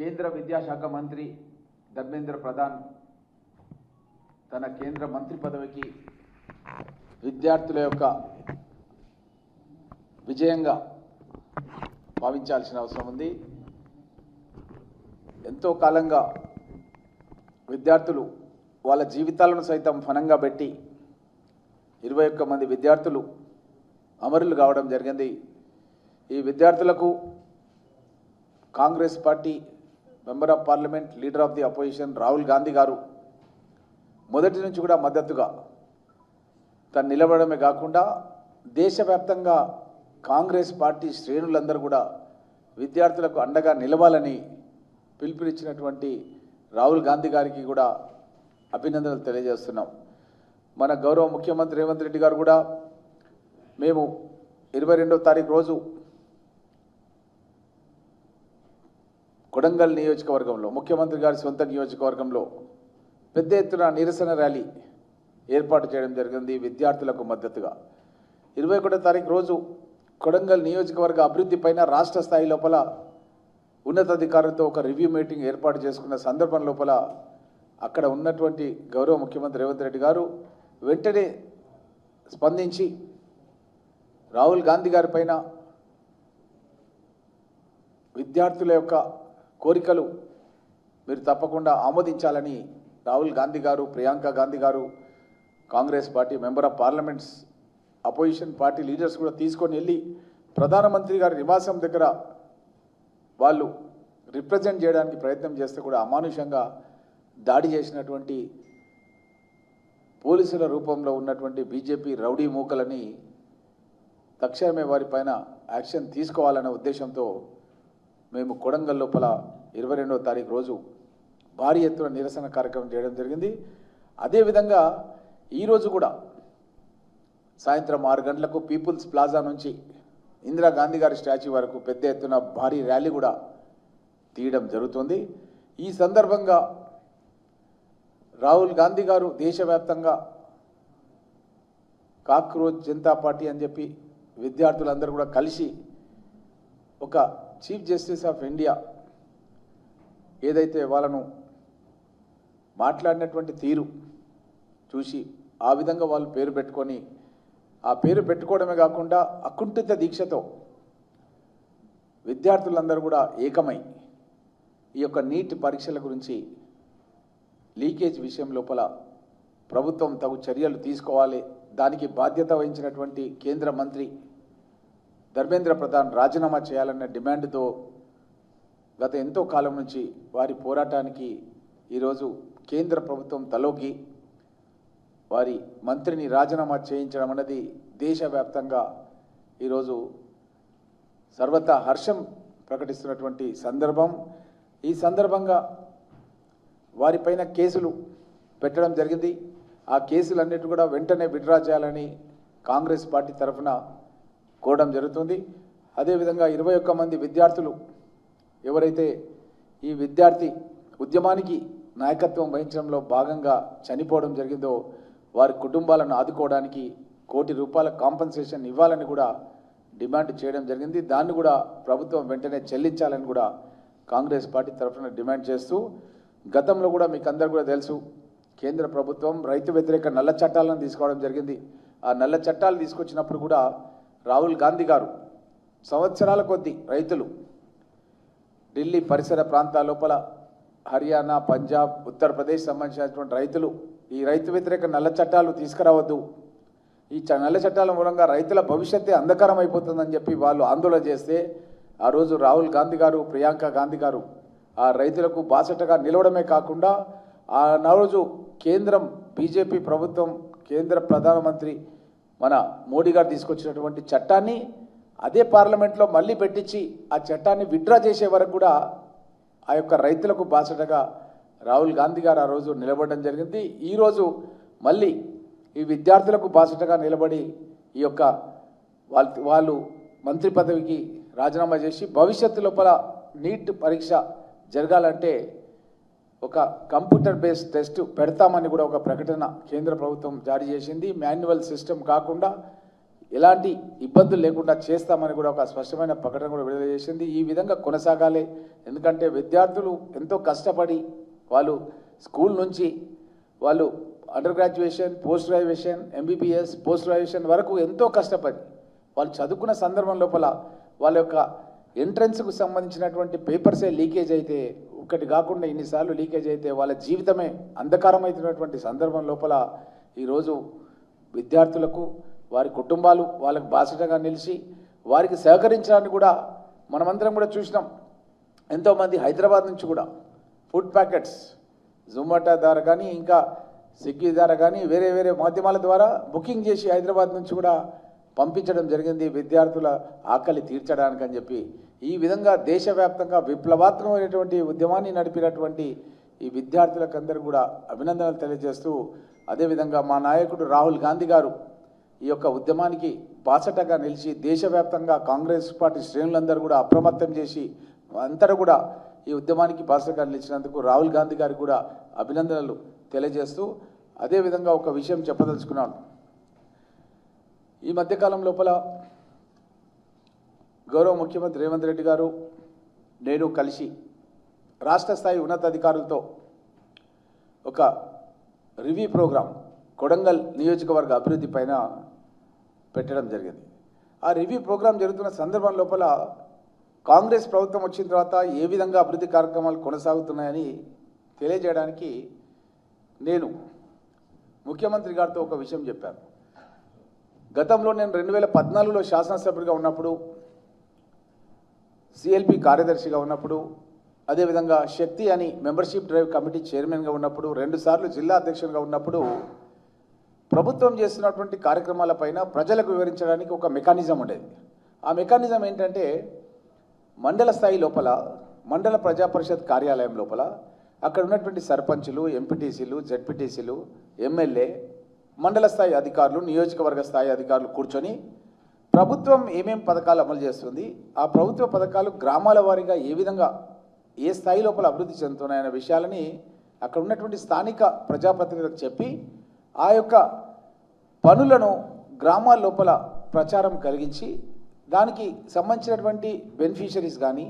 కేంద్ర విద్యాశాఖ మంత్రి ధర్మేంద్ర ప్రధాన్ తన కేంద్ర మంత్రి పదవికి విద్యార్థుల యొక్క విజయంగా భావించాల్సిన అవసరం ఉంది. ఎంతో కాలంగా విద్యార్థులు వాళ్ళ జీవితాలను సైతం ఫనంగా పెట్టి 21 మంది విద్యార్థులు అమరులు కావడం జరిగింది. ఈ విద్యార్థులకు Congress party member of parliament, leader of the opposition Rahul Gandhi గారు మొదటి నుంచి కూడా మద్దతుగా తను నిలబడమే కాకుండా దేశవ్యాప్తంగా కాంగ్రెస్ పార్టీ శ్రేణులందరూ కూడా విద్యార్థులకు అండగా నిలవాలని పిలుపునిచ్చినటువంటి రాహుల్ గాంధీ గారికి కూడా అభినందనలు తెలియజేస్తున్నాం. మన గౌరవ ముఖ్యమంత్రి రేవంత్ రెడ్డి గారు కూడా మేము 22వ తారీఖు రోజు కొడంగల్ నియోజకవర్గంలో ముఖ్యమంత్రి గారి సొంత నియోజకవర్గంలో పెద్ద ఎత్తున నిరసన ర్యాలీ ఏర్పాటు చేయడం జరిగింది విద్యార్థులకు మద్దతుగా. 21వ తారీఖు రోజు కొడంగల్ నియోజకవర్గ అభివృద్ధి పైన రాష్ట్ర స్థాయి లోపల ఉన్నతాధికారులతో ఒక రివ్యూ మీటింగ్ ఏర్పాటు చేసుకున్న సందర్భం లోపల అక్కడ ఉన్నటువంటి గౌరవ ముఖ్యమంత్రి రేవంత్ రెడ్డి గారు వెంటనే స్పందించి రాహుల్ గాంధీ గారి పైన విద్యార్థుల యొక్క కోరికలు మీరు తప్పకుండా ఆమోదించాలని రాహుల్ గాంధీ గారు, ప్రియాంక గాంధీ గారు, Congress party member of parliaments, opposition party leaders కూడా తీసుకొని వెళ్ళి ప్రధానమంత్రి గారి నివాసం దగ్గర వాళ్ళు రిప్రజెంట్ చేయడానికి ప్రయత్నం చేస్తే కూడా అమానుషంగా దాడి చేసినటువంటి పోలీసుల రూపంలో ఉన్నటువంటి బీజేపీ రౌడీ మూకలని తక్షణమే వారిపైన యాక్షన్ తీసుకోవాలనే ఉద్దేశంతో మేము కొడంగల్ లోపల 22వ తారీఖు రోజు భారీ ఎత్తున నిరసన కార్యక్రమం చేయడం జరిగింది. అదేవిధంగా ఈరోజు కూడా సాయంత్రం 6 గంటలకు పీపుల్స్ ప్లాజా నుంచి ఇందిరాగాంధీ గారి స్టాచ్యూ వరకు పెద్ద ఎత్తున భారీ ర్యాలీ కూడా తీయడం జరుగుతుంది. ఈ సందర్భంగా రాహుల్ గాంధీ గారు దేశవ్యాప్తంగా కాక్రోచ్ జనతా పార్టీ అని చెప్పి విద్యార్థులందరూ కూడా కలిసి ఒక చీఫ్ జస్టిస్ ఆఫ్ ఇండియా ఏదైతే వాళ్ళను మాట్లాడినటువంటి తీరు చూసి ఆ విధంగా వాళ్ళు పేరు పెట్టుకొని ఆ పేరు పెట్టుకోవడమే కాకుండా అకుంఠిత దీక్షతో విద్యార్థులందరూ కూడా ఏకమై ఈ యొక్క నీట్ పరీక్షల గురించి లీకేజ్ విషయం లోపల ప్రభుత్వం తగు చర్యలు తీసుకోవాలి, దానికి బాధ్యత వహించినటువంటి కేంద్ర మంత్రి ధర్మేంద్ర ప్రధాన్ రాజీనామా చేయాలన్న డిమాండ్తో గత ఎంతో కాలం నుంచి వారి పోరాటానికి ఈరోజు కేంద్ర ప్రభుత్వం తలొగ్గి వారి మంత్రిని రాజీనామా చేయించడం అన్నది దేశవ్యాప్తంగా ఈరోజు సర్వతా హర్షం ప్రకటిస్తున్నటువంటి సందర్భం. ఈ సందర్భంగా వారిపైన కేసులు పెట్టడం జరిగింది. ఆ కేసులన్నిటి కూడా వెంటనే విత్డ్రా చేయాలని కాంగ్రెస్ పార్టీ తరఫున కోరడం జరుగుతుంది. అదేవిధంగా 21 మంది విద్యార్థులు ఎవరైతే ఈ విద్యార్థి ఉద్యమానికి నాయకత్వం వహించడంలో భాగంగా చనిపోవడం జరిగిందో వారి కుటుంబాలను ఆదుకోవడానికి ₹1 కోటి కాంపన్సేషన్ ఇవ్వాలని కూడా డిమాండ్ చేయడం జరిగింది. దాన్ని కూడా ప్రభుత్వం వెంటనే చెల్లించాలని కూడా కాంగ్రెస్ పార్టీ తరఫున డిమాండ్ చేస్తూ, గతంలో కూడా మీకు అందరూ కూడా తెలుసు, కేంద్ర ప్రభుత్వం రైతు వ్యతిరేక నల్ల చట్టాలను తీసుకోవడం జరిగింది. ఆ నల్ల చట్టాలు తీసుకొచ్చినప్పుడు కూడా రాహుల్ గాంధీ గారు సంవత్సరాల కొద్దీ రైతులు ఢిల్లీ పరిసర ప్రాంతాల లోపల హర్యానా, పంజాబ్, ఉత్తరప్రదేశ్ సంబంధించినటువంటి రైతులు ఈ రైతు వ్యతిరేక నల్ల చట్టాలు తీసుకురావద్దు, ఈ నల్ల చట్టాల మూలంగా రైతుల భవిష్యత్తే అంధకారం అయిపోతుందని చెప్పి వాళ్ళు ఆందోళన చేస్తే ఆ రోజు రాహుల్ గాంధీ గారు, ప్రియాంక గాంధీ గారు ఆ రైతులకు బాసటగా నిలవడమే కాకుండా ఆ రోజు కేంద్రం బీజేపీ ప్రభుత్వం, కేంద్ర ప్రధానమంత్రి మన మోడీ గారు తీసుకొచ్చినటువంటి చట్టాన్ని అదే పార్లమెంట్లో మళ్ళీ పెట్టించి ఆ చట్టాన్ని విత్డ్రా చేసే వరకు కూడా ఆ యొక్క రైతులకు బాసటగా రాహుల్ గాంధీ గారు ఆ రోజు నిలబడడం జరిగింది. ఈరోజు మళ్ళీ ఈ విద్యార్థులకు బాసటగా నిలబడి ఈ యొక్క వాళ్ళు మంత్రి పదవికి రాజీనామా చేసి భవిష్యత్తు లోపల నీట్ పరీక్ష జరగాలంటే ఒక కంప్యూటర్ బేస్డ్ టెస్ట్ పెడతామని కూడా ఒక ప్రకటన కేంద్ర ప్రభుత్వం జారీ చేసింది. మాన్యువల్ సిస్టమ్ కాకుండా ఎలాంటి ఇబ్బందులు లేకుండా చేస్తామని కూడా ఒక స్పష్టమైన ప్రకటన కూడా విడుదల చేసింది. ఈ విధంగా కొనసాగాలి. ఎందుకంటే విద్యార్థులు ఎంతో కష్టపడి వాళ్ళు స్కూల్ నుంచి వాళ్ళు under graduation, post graduation, MBBS, post graduation వరకు ఎంతో కష్టపడి వాళ్ళు చదువుకున్న సందర్భం లోపల వాళ్ళ యొక్క ఎంట్రన్స్కు సంబంధించినటువంటి పేపర్సే లీకేజ్ అయితే, ఒకటి కాకుండా ఇన్నిసార్లు లీకేజ్ అయితే వాళ్ళ జీవితమే అంధకారమవుతున్నటువంటి సందర్భం లోపల ఈరోజు విద్యార్థులకు వారి కుటుంబాలు వాళ్ళకు బాసటగా నిలిచి వారికి సహకరించడానికి కూడా మనమందరం కూడా చూసినాం. ఎంతోమంది హైదరాబాద్ నుంచి కూడా ఫుడ్ ప్యాకెట్స్ జొమాటో ద్వారా కానీ ఇంకా స్విగ్గీ ద్వారా కానీ వేరే వేరే మాధ్యమాల ద్వారా బుకింగ్ చేసి హైదరాబాద్ నుంచి కూడా పంపించడం జరిగింది విద్యార్థుల ఆకలి తీర్చడానికి అని చెప్పి. ఈ విధంగా దేశవ్యాప్తంగా విప్లవాత్మకమైనటువంటి ఉద్యమాన్ని నడిపినటువంటి ఈ విద్యార్థులకందరూ కూడా అభినందనలు తెలియజేస్తూ, అదేవిధంగా మా నాయకుడు రాహుల్ గాంధీ గారు ఈ యొక్క ఉద్యమానికి బాసటగా నిలిచి దేశవ్యాప్తంగా కాంగ్రెస్ పార్టీ శ్రేణులందరూ కూడా అప్రమత్తం చేసి అందరూ కూడా ఈ ఉద్యమానికి బాసటగా నిలిచినందుకు రాహుల్ గాంధీ గారికి కూడా అభినందనలు తెలియజేస్తూ, అదేవిధంగా ఒక విషయం చెప్పదలుచుకున్నాను. ఈ మధ్యకాలం లోపల గౌరవ ముఖ్యమంత్రి రేవంత్ రెడ్డి గారు నేను కలిసి రాష్ట్ర స్థాయి ఉన్నతాధికారులతో ఒక రివ్యూ ప్రోగ్రాం కొడంగల్ నియోజకవర్గ అభివృద్ధి పైన పెట్టడం జరిగింది. ఆ రివ్యూ ప్రోగ్రాం జరుగుతున్న సందర్భం లోపల కాంగ్రెస్ ప్రభుత్వం వచ్చిన తర్వాత ఏ విధంగా అభివృద్ధి కార్యక్రమాలు కొనసాగుతున్నాయని తెలియజేయడానికి నేను ముఖ్యమంత్రి గారితో ఒక విషయం చెప్పాను. గతంలో నేను 2014లో శాసనసభ్యుడిగా ఉన్నప్పుడు, సిఎల్పి కార్యదర్శిగా ఉన్నప్పుడు, అదేవిధంగా శక్తి అని మెంబర్షిప్ డ్రైవ్ కమిటీ చైర్మన్గా ఉన్నప్పుడు, 2 సార్లు జిల్లా అధ్యక్షునిగా ఉన్నప్పుడు ప్రభుత్వం చేస్తున్నటువంటి కార్యక్రమాలపైన ప్రజలకు వివరించడానికి ఒక మెకానిజం ఉండేది. ఆ మెకానిజం ఏంటంటే మండల స్థాయి లోపల మండల ప్రజా పరిషత్ కార్యాలయం లోపల అక్కడ ఉన్నటువంటి సర్పంచులు, ఎంపీటీసీలు, జెడ్పీటీసీలు, ఎమ్మెల్యే, మండల స్థాయి అధికారులు, నియోజకవర్గ స్థాయి అధికారులు కూర్చొని ప్రభుత్వం ఏమేం పథకాలు అమలు చేస్తుంది, ఆ ప్రభుత్వ పథకాలు గ్రామాల వారీగా ఏ విధంగా ఏ స్థాయి లోపల అభివృద్ధి చెందుతున్నాయనే విషయాలని అక్కడ ఉన్నటువంటి స్థానిక ప్రజాప్రతినిధులకు చెప్పి ఆ యొక్క పనులను గ్రామాల లోపల ప్రచారం కలిగించి దానికి సంబంధించినటువంటి బెనిఫిషరీస్ కానీ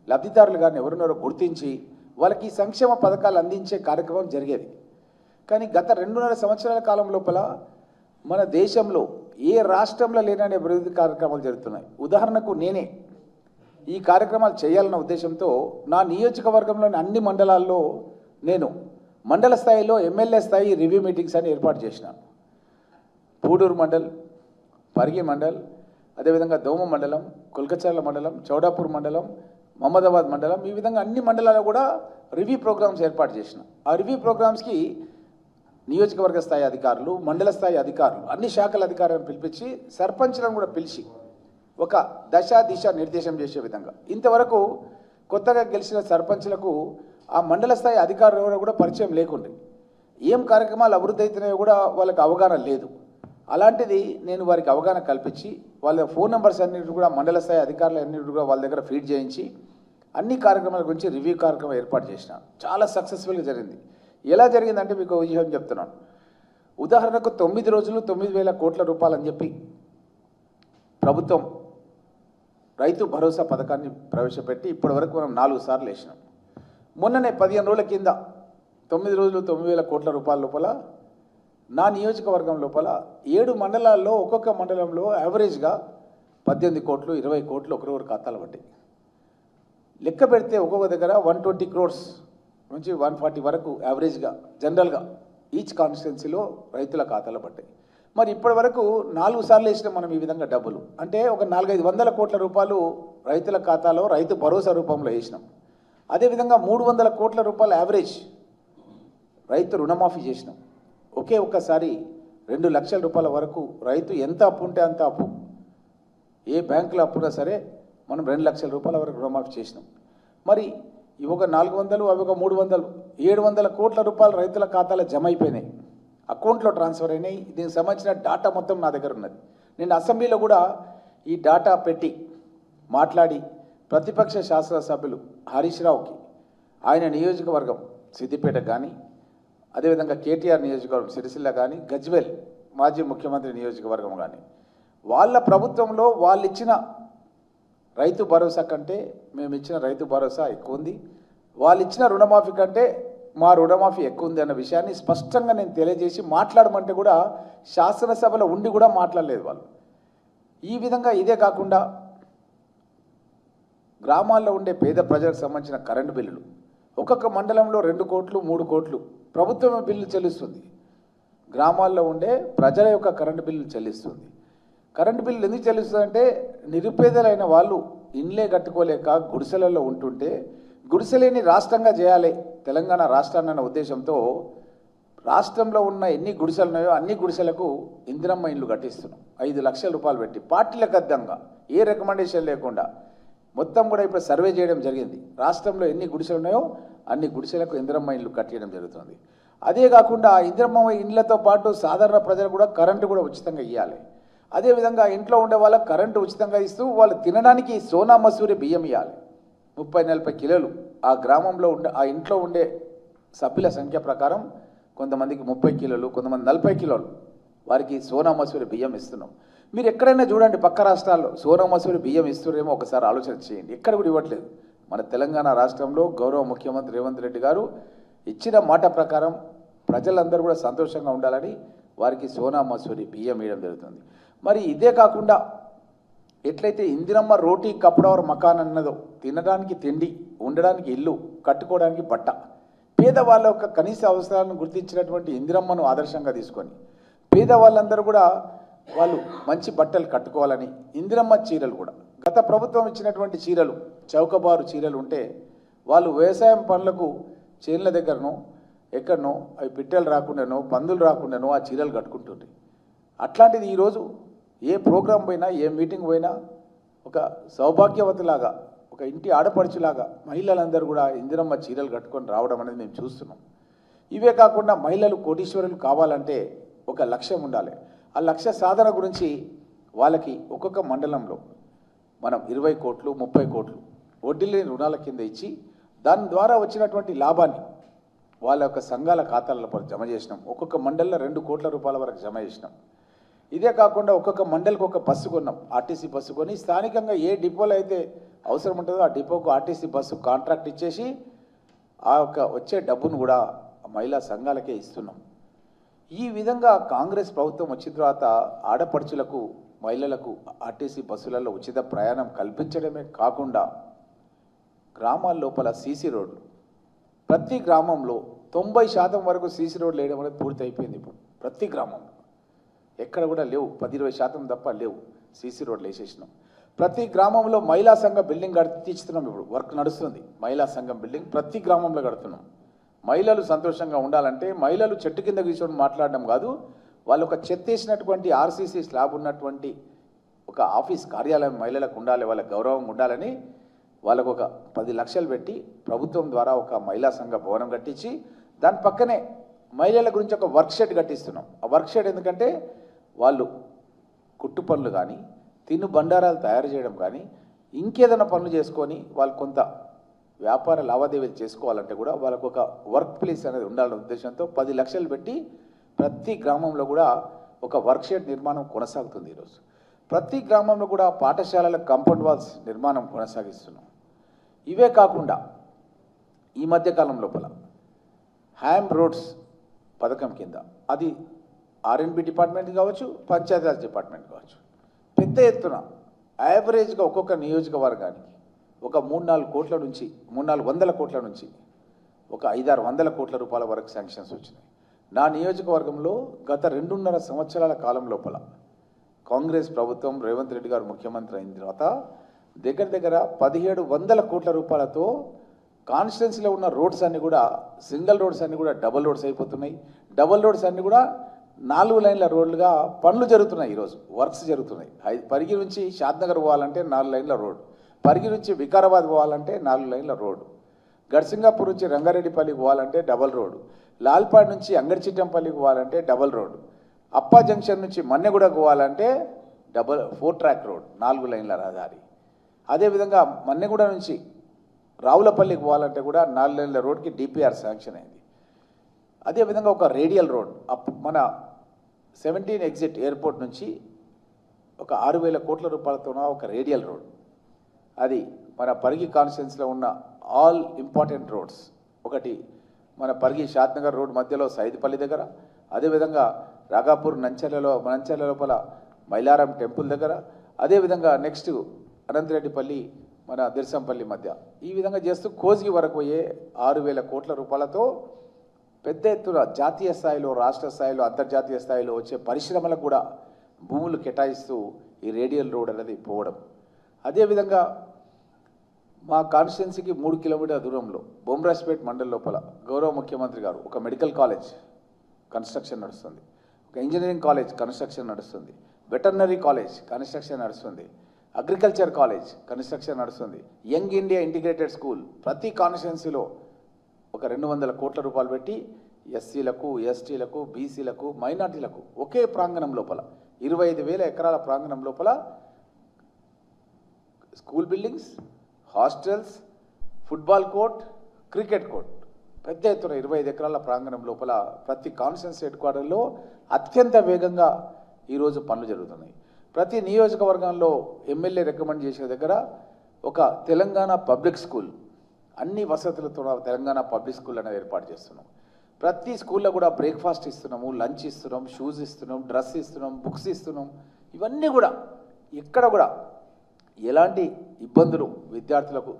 లబ్ధిదారులు కానీ ఎవరున్నారో గుర్తించి వాళ్ళకి సంక్షేమ పథకాలు అందించే కార్యక్రమం జరిగేది. కానీ గత 2.5 సంవత్సరాల కాలం లోపల మన దేశంలో ఏ రాష్ట్రంలో లేననే అభివృద్ధి కార్యక్రమాలు జరుగుతున్నాయి. ఉదాహరణకు నేనే ఈ కార్యక్రమాలు చేయాలన్న ఉద్దేశంతో నా నియోజకవర్గంలోని అన్ని మండలాల్లో నేను మండల స్థాయిలో ఎమ్మెల్యే స్థాయి రివ్యూ మీటింగ్స్ అని ఏర్పాటు చేసినాను. పూడూరు మండల్, పరిగి మండల్, అదేవిధంగా దోమ మండలం, కొల్కచర్ల మండలం, చౌడాపూర్ మండలం, మహమ్మదాబాద్ మండలం, ఈ విధంగా అన్ని మండలాల్లో కూడా రివ్యూ ప్రోగ్రామ్స్ ఏర్పాటు చేసిన. ఆ రివ్యూ ప్రోగ్రామ్స్కి నియోజకవర్గ స్థాయి అధికారులు, మండల స్థాయి అధికారులు, అన్ని శాఖల అధికారులను పిలిపించి సర్పంచ్లను కూడా పిలిచి ఒక దశ దిశ నిర్దేశం చేసే విధంగా, ఇంతవరకు కొత్తగా గెలిచిన సర్పంచ్లకు ఆ మండల స్థాయి అధికారులు ఎవరో కూడా పరిచయం లేకుండే, ఏం కార్యక్రమాలు అభివృద్ధి అవుతున్నాయో కూడా వాళ్ళకి అవగాహన లేదు. అలాంటిది నేను వారికి అవగాహన కల్పించి వాళ్ళ ఫోన్ నెంబర్స్ అన్నిటి కూడా మండల స్థాయి అధికారులు అన్నిటి కూడా వాళ్ళ దగ్గర ఫీడ్ చేయించి అన్ని కార్యక్రమాల గురించి రివ్యూ కార్యక్రమం ఏర్పాటు చేసిన. చాలా సక్సెస్ఫుల్గా జరిగింది. ఎలా జరిగిందంటే మీకు ఒక విషయం చెప్తున్నాను. ఉదాహరణకు 9 రోజులు 9,000 కోట్ల రూపాయలు అని చెప్పి ప్రభుత్వం రైతు భరోసా పథకాన్ని ప్రవేశపెట్టి ఇప్పటి వరకు మనం 4 సార్లు వేసినాం. మొన్ననే 15 రోజుల కింద 9 రోజులు 9,000 కోట్ల రూపాయల లోపల నా నియోజకవర్గం లోపల 7 మండలాల్లో ఒక్కొక్క మండలంలో యావరేజ్గా 18 కోట్లు 20 కోట్లు ఒకరొకరు ఖాతాలు పడ్డాయి. లెక్క పెడితే ఒక్కొక్క దగ్గర 120 crores నుంచి 140 వరకు యావరేజ్గా జనరల్గా ఈచ్ కాన్స్టిట్యున్సీలో రైతుల ఖాతాలో పడ్డాయి. మరి ఇప్పటి వరకు 4 సార్లు వేసినాం మనం ఈ విధంగా డబ్బులు. అంటే ఒక 400-500 కోట్ల రూపాయలు రైతుల ఖాతాలో రైతు భరోసా రూపంలో వేసినాం. అదేవిధంగా 300 కోట్ల రూపాయలు యావరేజ్ రైతు రుణమాఫీ చేసినాం. ఒకే ఒక్కసారి 2 లక్షల రూపాయల వరకు రైతు ఎంత అప్పు ఉంటే అంత అప్పు, ఏ బ్యాంకులో అప్పున్నా సరే మనం 2 లక్షల రూపాయల వరకు రుణమాఫీ చేసినాం. మరి ఇవి ఒక 400, అవి ఒక 300, 700 కోట్ల రూపాయలు రైతుల ఖాతాలో జమ అయిపోయినాయి, అకౌంట్లో ట్రాన్స్ఫర్ అయినాయి. దీనికి సంబంధించిన డాటా మొత్తం నా దగ్గర ఉన్నది. నేను అసెంబ్లీలో కూడా ఈ డాటా పెట్టి మాట్లాడి ప్రతిపక్ష శాసనసభ్యులు హరీష్ రావుకి ఆయన నియోజకవర్గం సిద్దిపేట కానీ, అదేవిధంగా కేటీఆర్ నియోజకవర్గం సిరిసిల్ల కానీ, గజ్వేల్ మాజీ ముఖ్యమంత్రి నియోజకవర్గం కానీ వాళ్ళ ప్రభుత్వంలో వాళ్ళు ఇచ్చిన రైతు భరోసా కంటే మేము ఇచ్చిన రైతు భరోసా ఎక్కువ ఉంది, వాళ్ళు ఇచ్చిన రుణమాఫీ కంటే మా రుణమాఫీ ఎక్కువ ఉంది అన్న విషయాన్ని స్పష్టంగా నేను తెలియజేసి మాట్లాడమంటే కూడా శాసనసభలో ఉండి కూడా మాట్లాడలేదు వాళ్ళు. ఈ విధంగా ఇదే కాకుండా గ్రామాల్లో ఉండే పేద ప్రజలకు సంబంధించిన కరెంటు బిల్లులు ఒక్కొక్క మండలంలో 2 కోట్లు 3 కోట్లు ప్రభుత్వమే బిల్లు చెల్లిస్తుంది. గ్రామాల్లో ఉండే ప్రజల యొక్క కరెంటు బిల్లు చెల్లిస్తుంది. కరెంటు బిల్లు ఎందుకు చెల్లిస్తుందంటే నిరుపేదలైన వాళ్ళు ఇండ్లే కట్టుకోలేక గుడిసెలలో ఉంటుంటే గుడిసెలేని రాష్ట్రంగా చేయాలి తెలంగాణ రాష్ట్రాన్ని అన్న ఉద్దేశంతో రాష్ట్రంలో ఉన్న ఎన్ని గుడిసెలు ఉన్నాయో అన్ని గుడిసెలకు ఇందిరమ్మ ఇండ్లు కట్టిస్తున్నాం. 5 లక్షల రూపాయలు పెట్టి పార్టీలకు అద్దంగా ఏ రికమెండేషన్ లేకుండా మొత్తం కూడా ఇప్పుడు సర్వే చేయడం జరిగింది. రాష్ట్రంలో ఎన్ని గుడిసెలు ఉన్నాయో అన్ని గుడిసెలకు ఇందిరమ్మ ఇండ్లు కట్టడం జరుగుతుంది. అదే కాకుండా ఇందిరమ్మ ఇండ్లతో పాటు సాధారణ ప్రజలు కూడా కరెంటు కూడా ఉచితంగా ఇవ్వాలి. అదేవిధంగా ఇంట్లో ఉండే వాళ్ళకి కరెంటు ఉచితంగా ఇస్తూ వాళ్ళు తినడానికి సోనా మసూరి బియ్యం ఇవ్వాలి. 30-40 కిలోలు ఆ గ్రామంలో ఉండే ఆ ఇంట్లో ఉండే సభ్యుల సంఖ్య ప్రకారం కొంతమందికి 30 కిలోలు, కొంతమంది 40 కిలోలు వారికి సోనా మసూరి బియ్యం ఇస్తున్నాం. మీరు ఎక్కడైనా చూడండి పక్క రాష్ట్రాల్లో సోనా మసూరి బియ్యం ఇస్తున్నారేమో ఒకసారి ఆలోచన చేయండి. ఎక్కడ కూడా ఇవ్వట్లేదు. మన తెలంగాణ రాష్ట్రంలో గౌరవ ముఖ్యమంత్రి రేవంత్ రెడ్డి గారు ఇచ్చిన మాట ప్రకారం ప్రజలందరూ కూడా సంతోషంగా ఉండాలని వారికి సోనా మసూరి బియ్యం ఇవ్వడం జరుగుతుంది. మరి ఇదే కాకుండా ఎట్లయితే ఇందిరమ్మ రోటీ కపడవర్ మకాన్ అన్నదో తినడానికి తిండి, ఉండడానికి ఇల్లు, కట్టుకోవడానికి బట్ట, పేదవాళ్ళ యొక్క కనీస అవసరాలను గుర్తించినటువంటి ఇందిరమ్మను ఆదర్శంగా తీసుకొని పేదవాళ్ళందరూ కూడా వాళ్ళు మంచి బట్టలు కట్టుకోవాలని ఇందిరమ్మ చీరలు కూడా గత ప్రభుత్వం ఇచ్చినటువంటి చీరలు చౌకబారు చీరలు ఉంటే వాళ్ళు వ్యవసాయం పనులకు చేన్ల దగ్గరనో ఎక్కడనో అవి పిట్టలు రాకుండానో పందులు రాకుండానో ఆ చీరలు కట్టుకుంటుండ్రి. అట్లాంటిది ఈరోజు ఏ ప్రోగ్రాం పోయినా ఏ మీటింగ్ పోయినా ఒక సౌభాగ్యవతిలాగా ఒక ఇంటి ఆడపడుచులాగా మహిళలందరూ కూడా ఇందిరమ్మ చీరలు కట్టుకొని రావడం అనేది మేము చూస్తున్నాం. ఇవే కాకుండా మహిళలు కోటీశ్వరులు కావాలంటే ఒక లక్ష్యం ఉండాలి. ఆ లక్ష్య సాధన గురించి వాళ్ళకి ఒక్కొక్క మండలంలో మనం 20 కోట్లు 30 కోట్లు వడ్డీ లేని రుణాల కింద ఇచ్చి దాని ద్వారా వచ్చినటువంటి లాభాన్ని వాళ్ళ యొక్క సంఘాల ఖాతాలలో జమ చేసినాం. ఒక్కొక్క మండలంలో 2 కోట్ల రూపాయల వరకు జమ చేసినాం. ఇదే కాకుండా ఒక్కొక్క మండలికి ఒక బస్సు కొన్నాం, ఆర్టీసీ బస్సు కొని స్థానికంగా ఏ డిపోలో అయితే అవసరం ఉంటుందో ఆ డిపోకు ఆర్టీసీ బస్సు కాంట్రాక్ట్ ఇచ్చేసి ఆ యొక్క వచ్చే డబ్బును కూడా మహిళా సంఘాలకే ఇస్తున్నాం. ఈ విధంగా కాంగ్రెస్ ప్రభుత్వం వచ్చిన తర్వాత ఆడపడుచులకు మహిళలకు ఆర్టీసీ బస్సులలో ఉచిత ప్రయాణం కల్పించడమే కాకుండా గ్రామాల లోపల సీసీ రోడ్లు ప్రతి గ్రామంలో 90% వరకు సీసీ రోడ్లు వేయడం అనేది పూర్తి అయిపోయింది. ఇప్పుడు ప్రతి గ్రామంలో ఎక్కడ కూడా లేవు, 10-20% తప్ప లేవు సీసీ రోడ్లు వేసేసినాం. ప్రతి గ్రామంలో మహిళా సంఘం బిల్డింగ్ కట్టిస్తున్నాం. ఇప్పుడు వర్క్ నడుస్తుంది. మహిళా సంఘం బిల్డింగ్ ప్రతి గ్రామంలో కడుతున్నాం. మహిళలు సంతోషంగా ఉండాలంటే మహిళలు చెట్టు కింద కూర్చొని మాట్లాడడం కాదు, వాళ్ళు ఒక చెత్తేసినటువంటి ఆర్సీసీ స్లాబ్ ఉన్నటువంటి ఒక ఆఫీస్ కార్యాలయం మహిళలకు ఉండాలి, వాళ్ళ గౌరవం ఉండాలని వాళ్ళకు ఒక 10 లక్షలు పెట్టి ప్రభుత్వం ద్వారా ఒక మహిళా సంఘ భవనం కట్టించి దాని పక్కనే మహిళల గురించి ఒక వర్క్ షెడ్ కట్టిస్తున్నాం. ఆ వర్క్ షెడ్ ఎందుకంటే వాళ్ళు కుట్టు పనులు కానీ తిను బండారాలు తయారు చేయడం కానీ ఇంకేదైనా పనులు చేసుకొని వాళ్ళు కొంత వ్యాపార లావాదేవీలు చేసుకోవాలంటే కూడా వాళ్ళకు ఒక వర్క్ ప్లేస్ అనేది ఉండాలనే ఉద్దేశంతో 10 లక్షలు పెట్టి ప్రతి గ్రామంలో కూడా ఒక వర్క్ షెడ్ నిర్మాణం కొనసాగుతుంది. ఈరోజు ప్రతి గ్రామంలో కూడా పాఠశాలల కాంపౌండ్ వాల్స్ నిర్మాణం కొనసాగిస్తున్నాం. ఇవే కాకుండా ఈ మధ్యకాలం లోపల హ్యామ్ రోడ్స్ పథకం కింద అది ఆర్ఎన్బి డిపార్ట్మెంట్ కావచ్చు, పంచాయతీరాజ్ డిపార్ట్మెంట్ కావచ్చు, పెద్ద ఎత్తున యావరేజ్గా ఒక్కొక్క నియోజకవర్గానికి ఒక 3-4 కోట్ల నుంచి 300-400 కోట్ల నుంచి ఒక 500-600 కోట్ల రూపాయల వరకు శాంక్షన్స్ వచ్చినాయి. నా నియోజకవర్గంలో గత 2.5 సంవత్సరాల కాలం లోపల కాంగ్రెస్ ప్రభుత్వం రేవంత్ రెడ్డి గారు ముఖ్యమంత్రి అయిన తర్వాత దగ్గర దగ్గర 1700 కోట్ల రూపాయలతో కాన్స్టిట్యున్సీలో ఉన్న రోడ్స్ అన్నీ కూడా సింగిల్ రోడ్స్ అన్నీ కూడా డబుల్ రోడ్స్ అయిపోతున్నాయి. డబుల్ రోడ్స్ అన్నీ కూడా 4 లైన్ల రోడ్లుగా పనులు జరుగుతున్నాయి. ఈరోజు వర్క్స్ జరుగుతున్నాయి. పరిగి నుంచి షాద్నగర్ పోవాలంటే 4 లైన్ల రోడ్, పరిగి నుంచి వికారాబాద్ పోవాలంటే 4 లైన్ల రోడ్డు, గడ్సింగాపూర్ నుంచి రంగారెడ్డిపల్లికి పోవాలంటే డబల్ రోడ్డు, లాల్పాడ్ నుంచి అంగడిచిట్టంపల్లికి పోవాలంటే డబల్ రోడ్డు, అప్పా జంక్షన్ నుంచి మన్నెగూడకు పోవాలంటే 4 ట్రాక్ రోడ్ 4 లైన్ల రహదారి. అదేవిధంగా మన్నెగూడ నుంచి రావులపల్లికి పోవాలంటే కూడా 4 లైన్ల రోడ్కి డిపిఆర్ శాంక్షన్ అయింది. అదేవిధంగా ఒక రేడియల్ రోడ్ మన 17 ఎగ్జిట్ ఎయిర్పోర్ట్ నుంచి ఒక 6,000 కోట్ల రూపాయలతో ఒక రేడియల్ రోడ్, అది మన పరిగి కాన్స్టిట్యున్సీలో ఉన్న ఆల్ ఇంపార్టెంట్ రోడ్స్. ఒకటి మన పరిగి షాద్నగర్ రోడ్ మధ్యలో సైదుపల్లి దగ్గర, అదేవిధంగా రాఘాపూర్ నంచర్ల లోపల మైలారం టెంపుల్ దగ్గర, అదేవిధంగా నెక్స్ట్ అనంతరెడ్డిపల్లి మన దిర్సంపల్లి మధ్య, ఈ విధంగా చేస్తూ కోజ్గి వరకు పోయే 6,000 కోట్ల రూపాయలతో పెద్ద ఎత్తున జాతీయ స్థాయిలో, రాష్ట్ర స్థాయిలో, అంతర్జాతీయ స్థాయిలో వచ్చే పరిశ్రమలకు కూడా భూములు కేటాయిస్తూ ఈ రేడియల్ రోడ్ అనేది పోవడం. అదేవిధంగా మా కాన్స్టిట్యున్సీకి 3 కిలోమీటర్ల దూరంలో బొమ్రాజ్పేట్ మండల్ లోపల గౌరవ ముఖ్యమంత్రి గారు ఒక మెడికల్ కాలేజ్ కన్స్ట్రక్షన్ నడుస్తుంది, ఒక ఇంజనీరింగ్ కాలేజ్ కన్స్ట్రక్షన్ నడుస్తుంది, వెటర్నరీ కాలేజ్ కన్స్ట్రక్షన్ నడుస్తుంది, అగ్రికల్చర్ కాలేజ్ కన్స్ట్రక్షన్ నడుస్తుంది, యంగ్ ఇండియా ఇంటిగ్రేటెడ్ స్కూల్ ప్రతి కాన్స్టిట్యున్సీలో ఒక 200 కోట్ల రూపాయలు పెట్టి ఎస్సీలకు, ఎస్టీలకు, బీసీలకు, మైనార్టీలకు ఒకే ప్రాంగణం లోపల 25,000 ఎకరాల ప్రాంగణం లోపల school buildings, hostels, football court, cricket court పెద్ద ఎత్తున 25 ఎకరాల ప్రాంగణం లోపల ప్రతి కాన్స్టిట్యున్సీ హెడ్ క్వార్టర్లో అత్యంత వేగంగా ఈరోజు పనులు జరుగుతున్నాయి. ప్రతి నియోజకవర్గంలో ఎమ్మెల్యే రికమెండ్ చేసే దగ్గర ఒక తెలంగాణ పబ్లిక్ స్కూల్, అన్ని వసతులతో తెలంగాణ పబ్లిక్ స్కూల్ అనేది ఏర్పాటు చేస్తున్నాం. ప్రతి స్కూల్లో కూడా బ్రేక్ఫాస్ట్ ఇస్తున్నాము, లంచ్ ఇస్తున్నాం, షూస్ ఇస్తున్నాం, డ్రెస్ ఇస్తున్నాం, బుక్స్ ఇస్తున్నాం. ఇవన్నీ కూడా ఎక్కడ కూడా ఎలాంటి ఇబ్బందులు విద్యార్థులకు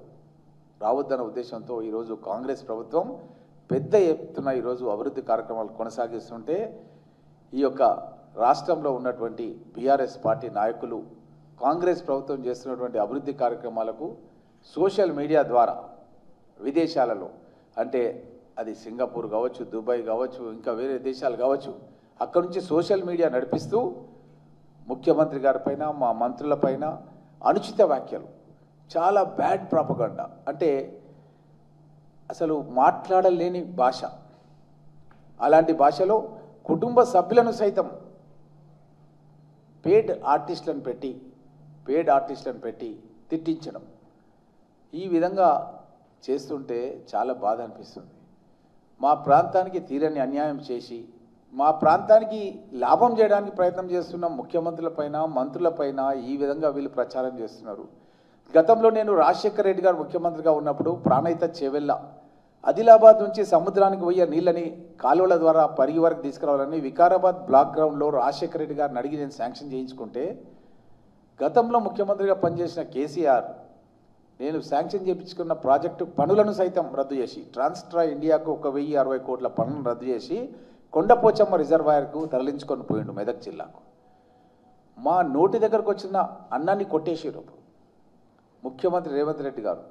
రావద్దన్న ఉద్దేశంతో ఈరోజు కాంగ్రెస్ ప్రభుత్వం పెద్ద ఎత్తున ఈరోజు అభివృద్ధి కార్యక్రమాలు కొనసాగిస్తుంటే, ఈ యొక్క రాష్ట్రంలో ఉన్నటువంటి బీఆర్ఎస్ పార్టీ నాయకులు కాంగ్రెస్ ప్రభుత్వం చేస్తున్నటువంటి అభివృద్ధి కార్యక్రమాలకు సోషల్ మీడియా ద్వారా విదేశాలలో, అంటే అది సింగపూర్ కావచ్చు, దుబాయ్ కావచ్చు, ఇంకా వేరే దేశాలు కావచ్చు, అక్కడి నుంచి సోషల్ మీడియా నడిపిస్తూ ముఖ్యమంత్రి గారిపైన, మా మంత్రులపైన అనుచిత వ్యాఖ్యలు, చాలా బ్యాడ్ ప్రాపగండా, అంటే అసలు మాట్లాడలేని భాష, అలాంటి భాషలో కుటుంబ సభ్యులను సైతం పేడ్ ఆర్టిస్టులను పెట్టి తిట్టించడం, ఈ విధంగా చేస్తుంటే చాలా బాధ అనిపిస్తుంది. మా ప్రాంతానికి తీరని అన్యాయం చేసి మా ప్రాంతానికి లాభం చేయడానికి ప్రయత్నం చేస్తున్న ముఖ్యమంత్రులపైన, మంత్రులపైన ఈ విధంగా వీళ్ళు ప్రచారం చేస్తున్నారు. గతంలో నేను రాజశేఖర రెడ్డి గారు ముఖ్యమంత్రిగా ఉన్నప్పుడు ప్రాణహిత చేవెళ్ళ ఆదిలాబాద్ నుంచి సముద్రానికి పోయే నీళ్ళని కాలువల ద్వారా పరిగి వరకు తీసుకురావాలని వికారాబాద్ బ్లాక్ గ్రౌండ్లో రాజశేఖర రెడ్డి గారిని అడిగి నేను శాంక్షన్ చేయించుకుంటే, గతంలో ముఖ్యమంత్రిగా పనిచేసిన కేసీఆర్ నేను శాంక్షన్ చేయించుకున్న ప్రాజెక్టు పనులను సైతం రద్దు చేసి, ట్రాన్స్ట్రా ఇండియాకు 1,060 కోట్ల పనులను రద్దు చేసి కొండపోచమ్మ రిజర్వాయర్కు తరలించుకొని పోయిండు మెదక్ జిల్లాకు. మా నోటి దగ్గరకు వచ్చిన అన్నాన్ని కొట్టేసారు ముఖ్యమంత్రి రేవంత్ రెడ్డి గారు.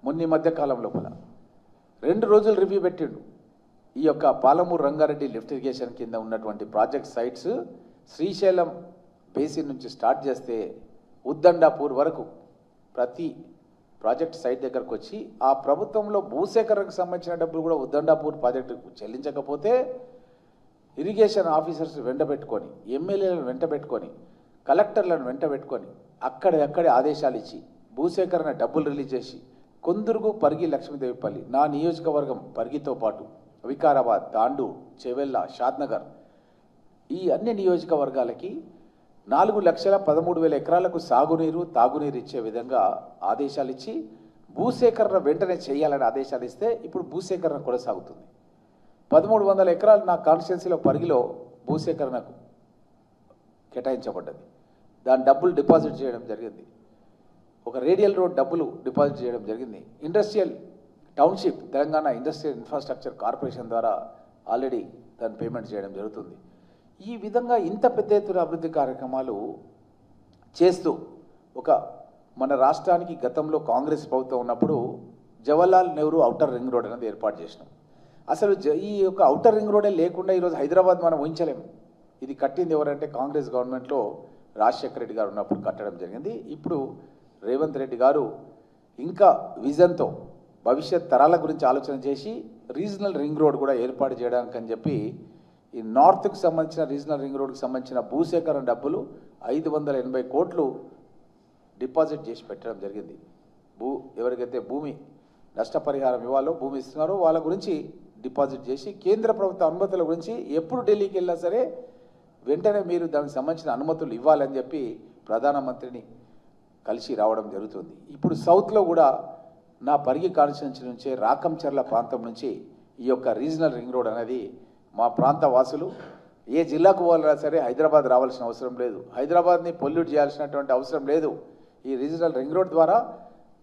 మొన్న మధ్య కాలం లోపల 2 రోజులు రివ్యూ పెట్టిండు. ఈ యొక్క పాలమూరు రంగారెడ్డి లిఫ్ట్ ఇరిగేషన్ కింద ఉన్నటువంటి ప్రాజెక్ట్ సైట్స్ శ్రీశైలం బేసిన్ నుంచి స్టార్ట్ చేస్తే ఉద్దండాపూర్ వరకు ప్రతి ప్రాజెక్ట్ సైట్ దగ్గరకు వచ్చి ఆ ప్రభుత్వంలో భూసేకరణకు సంబంధించిన డబ్బులు కూడా ఉద్దండాపూర్ ప్రాజెక్టుకు చెల్లించకపోతే ఇరిగేషన్ ఆఫీసర్స్ వెంటబెట్టుకొని, ఎమ్మెల్యేలను వెంటబెట్టుకొని, కలెక్టర్లను వెంటబెట్టుకొని అక్కడే ఆదేశాలు ఇచ్చి భూసేకరణ డబ్బులు రిలీజ్ చేసి కొందుర్గు, పరిగి, లక్ష్మీదేవిపల్లి, నా నియోజకవర్గం పరిగితో పాటు వికారాబాద్, తాండూర్, చెవెళ్ళ, షాద్నగర్ ఈ అన్ని నియోజకవర్గాలకి 4,13,000 ఎకరాలకు సాగునీరు, తాగునీరు ఇచ్చే విధంగా ఆదేశాలు ఇచ్చి భూసేకరణ వెంటనే చేయాలని ఆదేశాలు ఇస్తే ఇప్పుడు భూసేకరణ కొనసాగుతుంది. 1,300 ఎకరాలు నా కాన్స్టిట్యున్సీలో పరిగిలో భూసేకరణకు కేటాయించబడ్డది. దాని డబ్బులు డిపాజిట్ చేయడం జరిగింది. ఒక రేడియల్ రోడ్ డబ్బులు డిపాజిట్ చేయడం జరిగింది. Industrial township Telangana industrial infrastructure corporation ద్వారా ఆల్రెడీ దాన్ని పేమెంట్ చేయడం జరుగుతుంది. ఈ విధంగా ఇంత పెద్ద ఎత్తున అభివృద్ధి కార్యక్రమాలు చేస్తూ మన రాష్ట్రానికి గతంలో కాంగ్రెస్ ప్రభుత్వం ఉన్నప్పుడు Jawaharlal Nehru outer ring road అనేది ఏర్పాటు చేసినాం. అసలు ఈ యొక్క ఔటర్ రింగ్ రోడే లేకుండా ఈరోజు హైదరాబాద్ మనం ఊహించలేము. ఇది కట్టింది ఎవరంటే కాంగ్రెస్ గవర్నమెంట్లో రాజశేఖర రెడ్డి గారు ఉన్నప్పుడు కట్టడం జరిగింది. ఇప్పుడు రేవంత్ రెడ్డి గారు ఇంకా విజన్తో భవిష్యత్ తరాల గురించి ఆలోచన చేసి రీజనల్ రింగ్ రోడ్ కూడా ఏర్పాటు చేయడానికి అని చెప్పి ఈ నార్త్కు సంబంధించిన రీజనల్ రింగ్ రోడ్కి సంబంధించిన భూసేకరణ డబ్బులు 580 కోట్లు డిపాజిట్ చేసి పెట్టడం జరిగింది. ఎవరికైతే భూమి నష్టపరిహారం ఇవ్వాలో, భూమి ఇస్తున్నారో వాళ్ళ గురించి డిపాజిట్ చేసి కేంద్ర ప్రభుత్వ అనుమతుల గురించి ఎప్పుడు ఢిల్లీకి వెళ్ళినా సరే వెంటనే మీరు దానికి సంబంధించిన అనుమతులు ఇవ్వాలని చెప్పి ప్రధానమంత్రిని కలిసి రావడం జరుగుతుంది. ఇప్పుడు సౌత్లో కూడా నా పరిగి కాన్స్టిట్యున్సీ నుంచే రాకంచర్ల ప్రాంతం నుంచి ఈ యొక్క రీజనల్ రింగ్ రోడ్ అనేది మా ప్రాంత వాసులు ఏ జిల్లాకు పోవాలన్నా సరే హైదరాబాద్ రావాల్సిన అవసరం లేదు, హైదరాబాద్ని పొల్యూట్ చేయాల్సినటువంటి అవసరం లేదు. ఈ రీజనల్ రింగ్ రోడ్ ద్వారా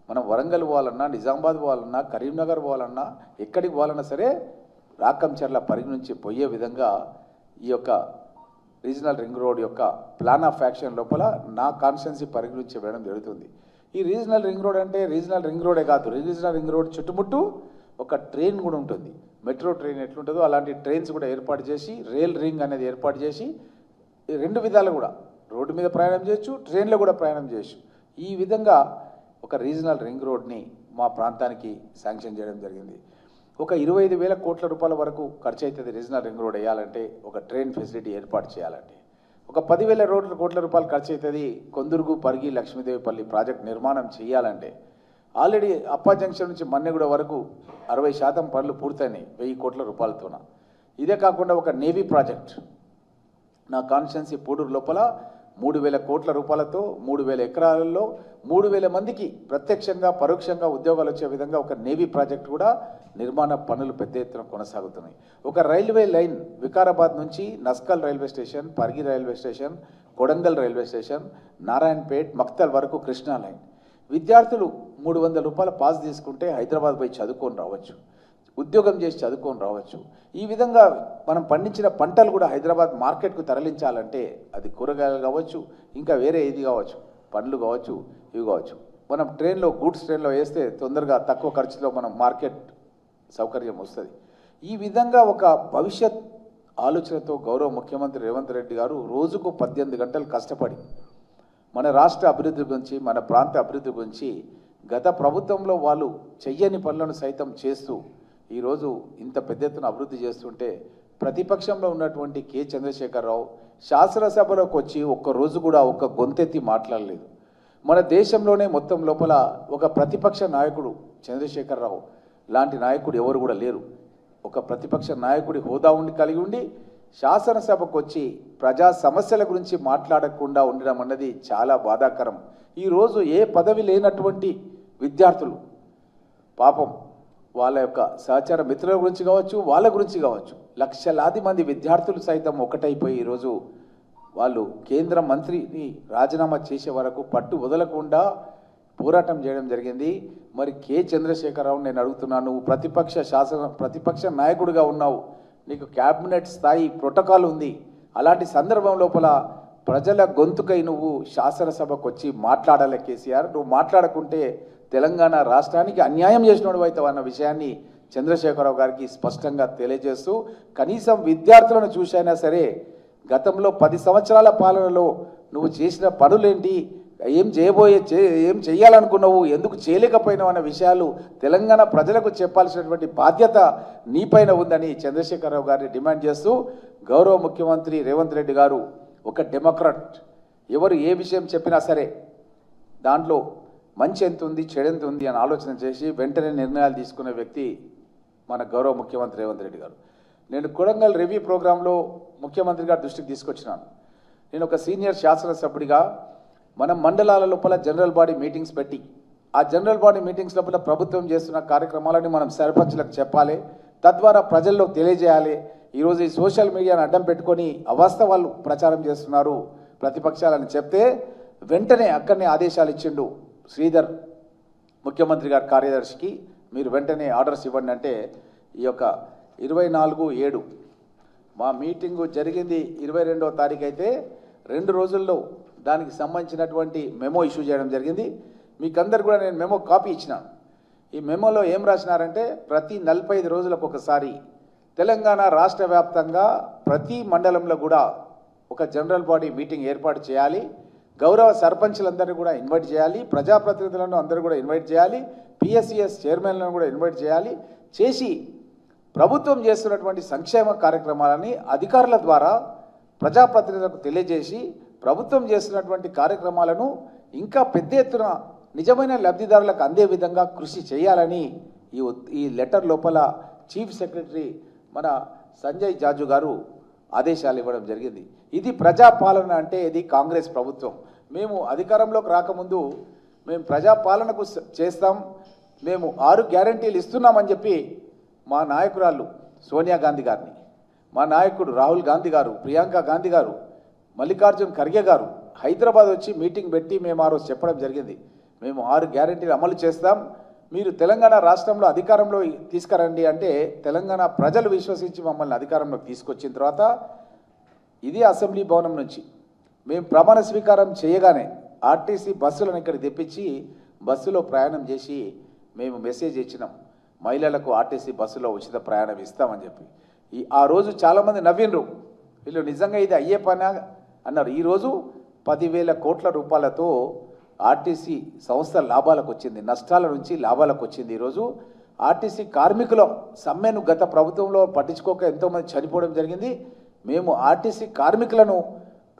మనం వరంగల్ పోవాలన్నా, నిజామాబాద్ పోవాలన్నా, కరీంనగర్ పోవాలన్నా, ఎక్కడికి పోవాలన్నా సరే రాకంచర్ల పరిగి నుంచి పోయే విధంగా ఈ యొక్క రీజనల్ రింగ్ రోడ్ యొక్క ప్లాన్ ఆఫ్ యాక్షన్ లోపల నా కాన్స్టిట్యున్సీ పరిగి నుంచి వేయడం జరుగుతుంది. ఈ రీజనల్ రింగ్ రోడ్ అంటే రీజనల్ రింగ్ రోడే కాదు, రీజనల్ రింగ్ రోడ్ చుట్టుముట్టు ఒక ట్రైన్ కూడా ఉంటుంది. మెట్రో ట్రైన్ ఎట్లుంటుందో అలాంటి ట్రైన్స్ కూడా ఏర్పాటు చేసి రైల్ రింగ్ అనేది ఏర్పాటు చేసి రెండు విధాలు కూడా రోడ్డు మీద ప్రయాణం చేయొచ్చు, ట్రైన్లో కూడా ప్రయాణం చేయొచ్చు. ఈ విధంగా ఒక రీజనల్ రింగ్ రోడ్ని మా ప్రాంతానికి శాంక్షన్ చేయడం జరిగింది. ఒక 25,000 కోట్ల రూపాయల వరకు ఖర్చు అవుతుంది రీజనల్ రింగ్ రోడ్ వేయాలంటే, ఒక ట్రైన్ ఫెసిలిటీ ఏర్పాటు చేయాలంటే. ఒక 10,000 కోట్ల రూపాయలు ఖర్చు అవుతుంది కొందుర్గు, పరిగి, లక్ష్మీదేవిపల్లి ప్రాజెక్ట్ నిర్మాణం చేయాలంటే. ఆల్రెడీ అప్పా జంక్షన్ నుంచి మన్నెగూడ వరకు 60% పనులు పూర్తయినాయి 1000 కోట్ల రూపాయలతోన. ఇదే కాకుండా ఒక నేవీ ప్రాజెక్ట్ నా కాన్స్టిట్యున్సీ పూడూరు లోపల 3,000 కోట్ల రూపాయలతో 3,000 ఎకరాలలో 3,000 మందికి ప్రత్యక్షంగా పరోక్షంగా ఉద్యోగాలు వచ్చే విధంగా ఒక నేవీ ప్రాజెక్ట్ కూడా నిర్మాణ పనులు పెద్ద ఎత్తున కొనసాగుతున్నాయి. ఒక రైల్వే లైన్ వికారాబాద్ నుంచి Naskal railway station, Parigi railway station, Kodangal railway station, Narayanpet, Makthal వరకు కృష్ణా లైన్. విద్యార్థులు 300 రూపాయల పాస్ తీసుకుంటే హైదరాబాద్ పోయి చదువుకొని రావచ్చు, ఉద్యోగం చేసి చదువుకొని రావచ్చు. ఈ విధంగా మనం పండించిన పంటలు కూడా హైదరాబాద్ మార్కెట్కు తరలించాలంటే అది కూరగాయలు కావచ్చు, ఇంకా వేరే ఏది కావచ్చు, పండ్లు కావచ్చు, ఇవి కావచ్చు. మనం ట్రైన్లో గూడ్స్ ట్రైన్లో వేస్తే తొందరగా తక్కువ ఖర్చులో మనం మార్కెట్ సౌకర్యం వస్తుంది. ఈ విధంగా ఒక భవిష్యత్ ఆలోచనతో గౌరవ ముఖ్యమంత్రి రేవంత్ రెడ్డి గారు రోజుకు 18 గంటలు కష్టపడి మన రాష్ట్ర అభివృద్ధి గురించి, మన ప్రాంత అభివృద్ధి గురించి గత ప్రభుత్వంలో వాళ్ళు చెయ్యని పనులను సైతం చేస్తూ ఈరోజు ఇంత పెద్ద ఎత్తున అభివృద్ధి చేస్తుంటే ప్రతిపక్షంలో ఉన్నటువంటి కె చంద్రశేఖరరావు శాసనసభలోకి వచ్చి ఒక్కరోజు కూడా ఒక్క గొంతెత్తి మాట్లాడలేదు. మన దేశంలోనే మొత్తం లోపల ఒక ప్రతిపక్ష నాయకుడు చంద్రశేఖరరావు లాంటి నాయకుడు ఎవరు కూడా లేరు. ఒక ప్రతిపక్ష నాయకుడి హోదా కలిగి ఉండి శాసనసభకు వచ్చి ప్రజా సమస్యల గురించి మాట్లాడకుండా ఉండడం అన్నది చాలా బాధాకరం. ఈరోజు ఏ పదవి లేనటువంటి విద్యార్థులు పాపం వాళ్ళ యొక్క సహచార మిత్రుల గురించి కావచ్చు, వాళ్ళ గురించి కావచ్చు, లక్షలాది మంది విద్యార్థులు సైతం ఒకటైపోయి ఈరోజు వాళ్ళు కేంద్ర మంత్రిని రాజీనామా చేసే వరకు పట్టు వదలకుండా పోరాటం చేయడం జరిగింది. మరి కె చంద్రశేఖరరావు నేను అడుగుతున్నాను, నువ్వు ప్రతిపక్ష నాయకుడిగా ఉన్నావు, నీకు క్యాబినెట్ స్థాయి ప్రోటోకాల్ ఉంది. అలాంటి సందర్భం లోపల ప్రజల గొంతుకై నువ్వు శాసనసభకు వచ్చి మాట్లాడాలి కేసీఆర్. నువ్వు మాట్లాడకుంటే తెలంగాణ రాష్ట్రానికి అన్యాయం చేసినోడు అవుతావు అన్న విషయాన్ని చంద్రశేఖరరావు గారికి స్పష్టంగా తెలియజేస్తూ, కనీసం విద్యార్థులను చూసైనా సరే గతంలో 10 సంవత్సరాల పాలనలో నువ్వు చేసిన పనులేంటి, ఏం చేయాలనుకున్నావు, ఎందుకు చేయలేకపోయినావు అన్న విషయాలు తెలంగాణ ప్రజలకు చెప్పాల్సినటువంటి బాధ్యత నీపైన ఉందని చంద్రశేఖరరావు గారిని డిమాండ్ చేస్తూ, గౌరవ ముఖ్యమంత్రి రేవంత్ రెడ్డి గారు ఒక డెమోక్రాట్, ఎవరు ఏ విషయం చెప్పినా సరే దాంట్లో మంచి ఎంత ఉంది, చెడు ఎంత ఉంది అని ఆలోచన చేసి వెంటనే నిర్ణయాలు తీసుకునే వ్యక్తి మన గౌరవ ముఖ్యమంత్రి రేవంత్ రెడ్డి గారు. నేను కొడంగల్ రివ్యూ ప్రోగ్రాంలో ముఖ్యమంత్రి గారి దృష్టికి తీసుకొచ్చినాను. నేను ఒక సీనియర్ శాసనసభ్యుడిగా మనం మండలాల లోపల జనరల్ బాడీ మీటింగ్స్ పెట్టి ఆ జనరల్ బాడీ మీటింగ్స్ లోపల ప్రభుత్వం చేస్తున్న కార్యక్రమాలని మనం సర్పంచ్లకు చెప్పాలి, తద్వారా ప్రజల్లో తెలియజేయాలి. ఈరోజు ఈ సోషల్ మీడియాను అడ్డం పెట్టుకొని అవాస్తవాలు ప్రచారం చేస్తున్నారు ప్రతిపక్షాలని చెప్తే వెంటనే అక్కడనే ఆదేశాలు ఇచ్చిండు శ్రీధర్ ముఖ్యమంత్రి గారి కార్యదర్శికి, మీరు వెంటనే ఆర్డర్స్ ఇవ్వండి అంటే ఈ యొక్క 24/7 మా మీటింగు జరిగింది 22వ తారీఖు అయితే 2 రోజుల్లో దానికి సంబంధించినటువంటి మెమో ఇష్యూ చేయడం జరిగింది. మీకందరు కూడా నేను మెమో కాపీ ఇచ్చినాను. ఈ మెమోలో ఏం రాసినారంటే ప్రతి 45 రోజులకు ఒకసారి తెలంగాణ రాష్ట్ర వ్యాప్తంగా ప్రతి మండలంలో కూడా ఒక జనరల్ బాడీ మీటింగ్ ఏర్పాటు చేయాలి, గౌరవ సర్పంచ్లందరినీ కూడా ఇన్వైట్ చేయాలి, ప్రజాప్రతినిధులను అందరూ కూడా ఇన్వైట్ చేయాలి, పిఎస్సిఎస్ చైర్మన్లను కూడా ఇన్వైట్ చేసి ప్రభుత్వం చేస్తున్నటువంటి సంక్షేమ కార్యక్రమాలని అధికారుల ద్వారా ప్రజాప్రతినిధులకు తెలియజేసి ప్రభుత్వం చేస్తున్నటువంటి కార్యక్రమాలను ఇంకా పెద్ద ఎత్తున నిజమైన లబ్ధిదారులకు అందే విధంగా కృషి చేయాలని ఈ లెటర్ లోపల చీఫ్ సెక్రటరీ మన సంజయ్ జాజు గారు ఆదేశాలు ఇవ్వడం జరిగింది. ఇది ప్రజాపాలన అంటే ఇది కాంగ్రెస్ ప్రభుత్వం. మేము అధికారంలోకి రాకముందు మేము ప్రజాపాలనకు చేస్తాం, మేము 6 గ్యారంటీలు ఇస్తున్నామని చెప్పి మా నాయకురాళ్ళు సోనియా గాంధీ గారిని, మా నాయకుడు రాహుల్ గాంధీ గారు, ప్రియాంక గాంధీ గారు, మల్లికార్జున్ ఖర్గే గారు హైదరాబాద్ వచ్చి మీటింగ్ పెట్టి మేము ఆ రోజు చెప్పడం జరిగింది. మేము 6 గ్యారంటీలు అమలు చేస్తాం, మీరు తెలంగాణ రాష్ట్రంలో అధికారంలో తీసుకురండి అంటే తెలంగాణ ప్రజలు విశ్వసించి మమ్మల్ని అధికారంలోకి తీసుకొచ్చిన తర్వాత ఇది అసెంబ్లీ భవనం నుంచి మేము ప్రమాణ స్వీకారం చేయగానే ఆర్టీసీ బస్సులను ఇక్కడ తెప్పించి బస్సులో ప్రయాణం చేసి మేము మెసేజ్ ఇచ్చినాం, మహిళలకు ఆర్టీసీ బస్సులో ఉచిత ప్రయాణం ఇస్తామని చెప్పి. ఆ రోజు చాలామంది నవ్విండ్రు, వీళ్ళు నిజంగా ఇది అయ్యే పని అన్నారు. ఈరోజు 10,000 కోట్ల రూపాయలతో ఆర్టీసీ సంస్థ లాభాలకు వచ్చింది, నష్టాల నుంచి లాభాలకు వచ్చింది. ఈరోజు ఆర్టీసీ కార్మికుల సమ్మెను గత ప్రభుత్వంలో పట్టించుకోక ఎంతోమంది చనిపోవడం జరిగింది. మేము ఆర్టీసీ కార్మికులను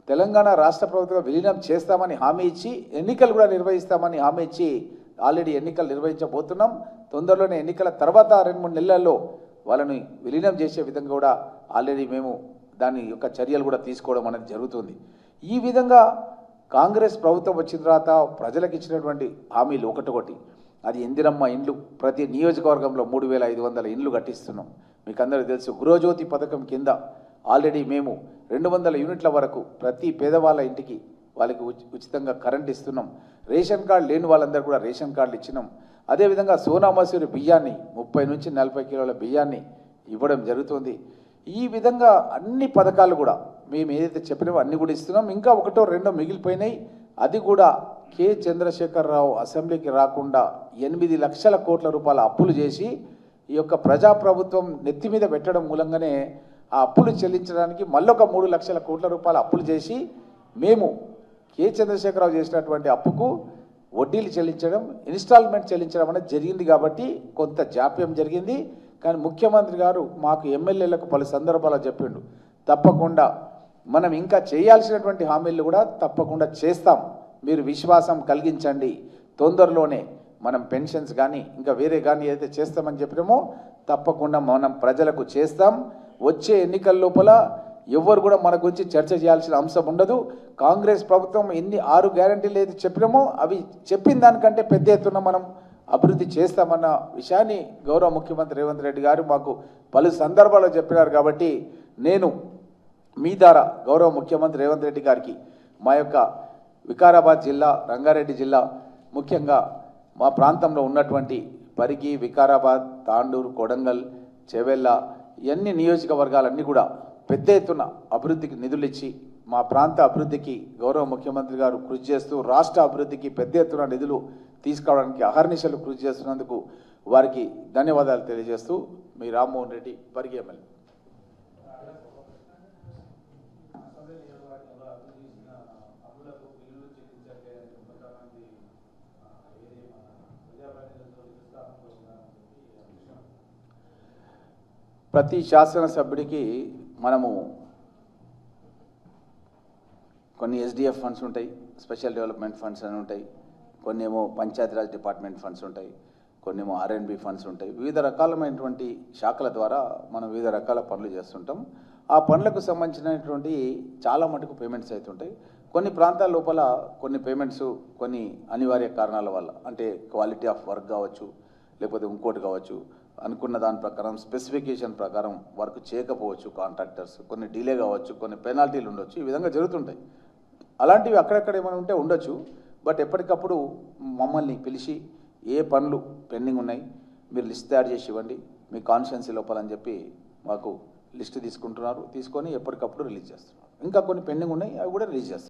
తెలంగాణ రాష్ట్ర ప్రభుత్వం విలీనం చేస్తామని హామీ ఇచ్చి ఎన్నికలు కూడా నిర్వహిస్తామని హామీ ఇచ్చి ఆల్రెడీ ఎన్నికలు నిర్వహించబోతున్నాం. తొందరలోనే ఎన్నికల తర్వాత 2-3 నెలల్లో వాళ్ళని విలీనం చేసే విధంగా కూడా ఆల్రెడీ మేము దాని యొక్క చర్యలు కూడా తీసుకోవడం అనేది జరుగుతుంది. ఈ విధంగా కాంగ్రెస్ ప్రభుత్వం వచ్చిన తర్వాత ప్రజలకు ఇచ్చినటువంటి హామీలు ఒకటొకటి, అది ఇందిరమ్మ ఇండ్లు, ప్రతి నియోజకవర్గంలో 3,500 ఇండ్లు కట్టిస్తున్నాం. మీకు అందరికీ తెలుసు, గృహజ్యోతి పథకం కింద ఆల్రెడీ మేము 200 యూనిట్ల వరకు ప్రతి పేదవాళ్ళ ఇంటికి వాళ్ళకి ఉచితంగా కరెంట్ ఇస్తున్నాం. రేషన్ కార్డు లేని వాళ్ళందరూ కూడా రేషన్ కార్డులు ఇచ్చినాం. అదేవిధంగా సోనా మసూరి బియ్యాన్ని 30 నుంచి 40 కిలోల బియ్యాన్ని ఇవ్వడం జరుగుతుంది. ఈ విధంగా అన్ని పథకాలు కూడా మేము ఏదైతే చెప్పినామో అన్ని కూడా ఇస్తున్నాం. ఇంకా 1-2 మిగిలిపోయినాయి. అది కూడా కె చంద్రశేఖరరావు అసెంబ్లీకి రాకుండా 8 లక్షల కోట్ల రూపాయల అప్పులు చేసి ఈ యొక్క ప్రజాప్రభుత్వం నెత్తి మీద పెట్టడం మూలంగానే ఆ అప్పులు చెల్లించడానికి మళ్ళొక 3 లక్షల కోట్ల రూపాయల అప్పులు చేసి మేము కె చంద్రశేఖరరావు చేసినటువంటి అప్పుకు వడ్డీలు చెల్లించడం, ఇన్స్టాల్మెంట్ చెల్లించడం అనేది జరిగింది. కాబట్టి కొంత జాప్యం జరిగింది. కానీ ముఖ్యమంత్రి గారు మాకు ఎమ్మెల్యేలకు పలు సందర్భాల్లో చెప్పిండు, తప్పకుండా మనం ఇంకా చేయాల్సినటువంటి హామీలు కూడా తప్పకుండా చేస్తాం, మీరు విశ్వాసం కలిగించండి, తొందరలోనే మనం పెన్షన్స్ కానీ ఇంకా వేరే కానీ ఏదైతే చేస్తామని చెప్పినామో తప్పకుండా మనం ప్రజలకు చేస్తాం. వచ్చే ఎన్నికల లోపల ఎవరు కూడా మన గురించి చర్చ చేయాల్సిన అంశం ఉండదు. కాంగ్రెస్ ప్రభుత్వం ఎన్ని 6 గ్యారంటీలు ఏది చెప్పినామో అవి చెప్పిన దానికంటే పెద్ద ఎత్తున మనం అభివృద్ధి చేస్తామన్న విషయాన్ని గౌరవ ముఖ్యమంత్రి రేవంత్ రెడ్డి గారు మాకు పలు సందర్భాల్లో చెప్పినారు. కాబట్టి నేను మీ ద్వారా గౌరవ ముఖ్యమంత్రి రేవంత్ రెడ్డి గారికి మా యొక్క వికారాబాద్ జిల్లా, రంగారెడ్డి జిల్లా, ముఖ్యంగా మా ప్రాంతంలో ఉన్నటువంటి పరిగి, వికారాబాద్, తాండూరు, కొడంగల్, చెవెళ్ళ ఇవన్నీ నియోజకవర్గాలన్నీ కూడా పెద్ద ఎత్తున అభివృద్ధికి నిధులు ఇచ్చి మా ప్రాంత అభివృద్ధికి గౌరవ ముఖ్యమంత్రి గారు కృషి చేస్తూ రాష్ట్ర అభివృద్ధికి పెద్ద ఎత్తున నిధులు తీసుకోవడానికి అహర్నిశలు కృషి చేస్తున్నందుకు వారికి ధన్యవాదాలు తెలియజేస్తూ మీ రామ్మోహన్ రెడ్డి, పరిగి ఎమ్మెల్యే. ప్రతి శాసనసభ్యుడికి మనము కొన్ని ఎస్డిఎఫ్ ఫండ్స్ ఉంటాయి, స్పెషల్ డెవలప్మెంట్ ఫండ్స్ అని ఉంటాయి, కొన్ని ఏమో పంచాయతీరాజ్ డిపార్ట్మెంట్ ఫండ్స్ ఉంటాయి, కొన్ని ఏమో R&B ఫండ్స్ ఉంటాయి. వివిధ రకాలమైనటువంటి శాఖల ద్వారా మనం వివిధ రకాల పనులు చేస్తుంటాం. ఆ పనులకు సంబంధించినటువంటి చాలా మటుకు పేమెంట్స్ అవుతుంటాయి. కొన్ని ప్రాంతాల లోపల కొన్ని పేమెంట్స్ కొన్ని అనివార్య కారణాల వల్ల, అంటే క్వాలిటీ ఆఫ్ వర్క్ కావచ్చు, లేకపోతే ఇంకోటి కావచ్చు, అనుకున్న దాని ప్రకారం స్పెసిఫికేషన్ ప్రకారం వర్క్ చేయకపోవచ్చు కాంట్రాక్టర్స్, కొన్ని డిలే కావచ్చు, కొన్ని పెనాల్టీలు ఉండొచ్చు. ఈ విధంగా జరుగుతుంటాయి. అలాంటివి అక్కడక్కడ ఏమైనా ఉంటే ఉండొచ్చు. బట్ ఎప్పటికప్పుడు మమ్మల్ని పిలిచి ఏ పనులు పెండింగ్ ఉన్నాయి మీరు లిస్ట్ తయారు చేసి ఇవ్వండి మీ కాన్స్టిట్యుయెన్సీ లోపల అని చెప్పి మాకు లిస్ట్ తీసుకుంటున్నారు. తీసుకొని ఎప్పటికప్పుడు రిలీజ్ చేస్తున్నారు. ఇంకా కొన్ని పెండింగ్ ఉన్నాయి, అవి కూడా రిలీజ్ చేస్తారు.